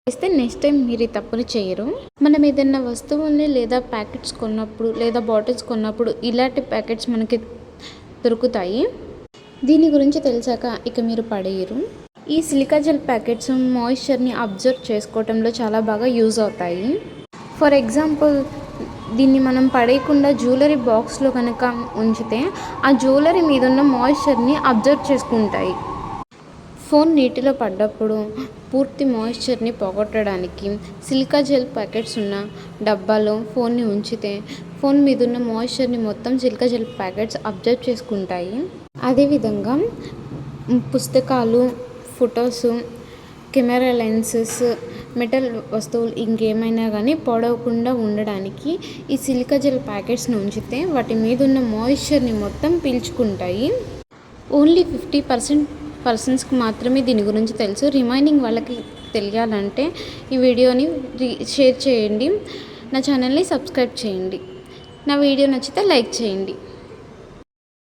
చేస్తే next time మీరు ఈ తప్పుని చేయరు. మనం ఏదైనా వస్తువుల్ని లేదా ప్యాకెట్స్ కొన్నప్పుడు లేదా బాటిల్స్ కొన్నప్పుడు ఇలాంటి ప్యాకెట్స్ మనకి దొరుకుతాయి. దీని గురించి తెలిసాక ఇక మీరు పడేయరు. ఈ సిలికా జెల్ ప్యాకెట్స్ మాయిశ్చర్ని అబ్జర్వ్ చేసుకోవటంలో చాలా బాగా యూజ్ అవుతాయి. ఫర్ ఎగ్జాంపుల్, దీన్ని మనం పడేయకుండా జ్యువెలరీ బాక్స్లో కనుక ఉంచితే ఆ జ్యువెలరీ మీద ఉన్న మాయిశ్చర్ని అబ్జర్వ్ చేసుకుంటాయి. ఫోన్ నీటిలో పడ్డప్పుడు పూర్తి మాయిశ్చర్ని పోగొట్టడానికి సిలికా జెల్ ప్యాకెట్స్ ఉన్న డబ్బాలో ఫోన్ని ఉంచితే ఫోన్ మీద ఉన్న మాయిశ్చర్ని మొత్తం సిలికా జెల్ ప్యాకెట్స్ అబ్జర్వ్ చేసుకుంటాయి. అదేవిధంగా పుస్తకాలు, ఫొటోస్, కెమెరా లెన్సెస్, మెటల్ వస్తువులు ఇంకేమైనా కానీ పాడవకుండా ఉండడానికి ఈ సిలికా జెల్ ప్యాకెట్స్ని ఉంచితే వాటి మీద ఉన్న మాయిశ్చర్ని మొత్తం పీల్చుకుంటాయి. ఓన్లీ 50% మాత్రమే దీని గురించి తెలుసు. రిమైనింగ్ వాళ్ళకి తెలియాలంటే ఈ వీడియోని షేర్ చేయండి. నా ఛానల్ని సబ్స్క్రైబ్ చేయండి. నా వీడియో నచ్చితే లైక్ చేయండి.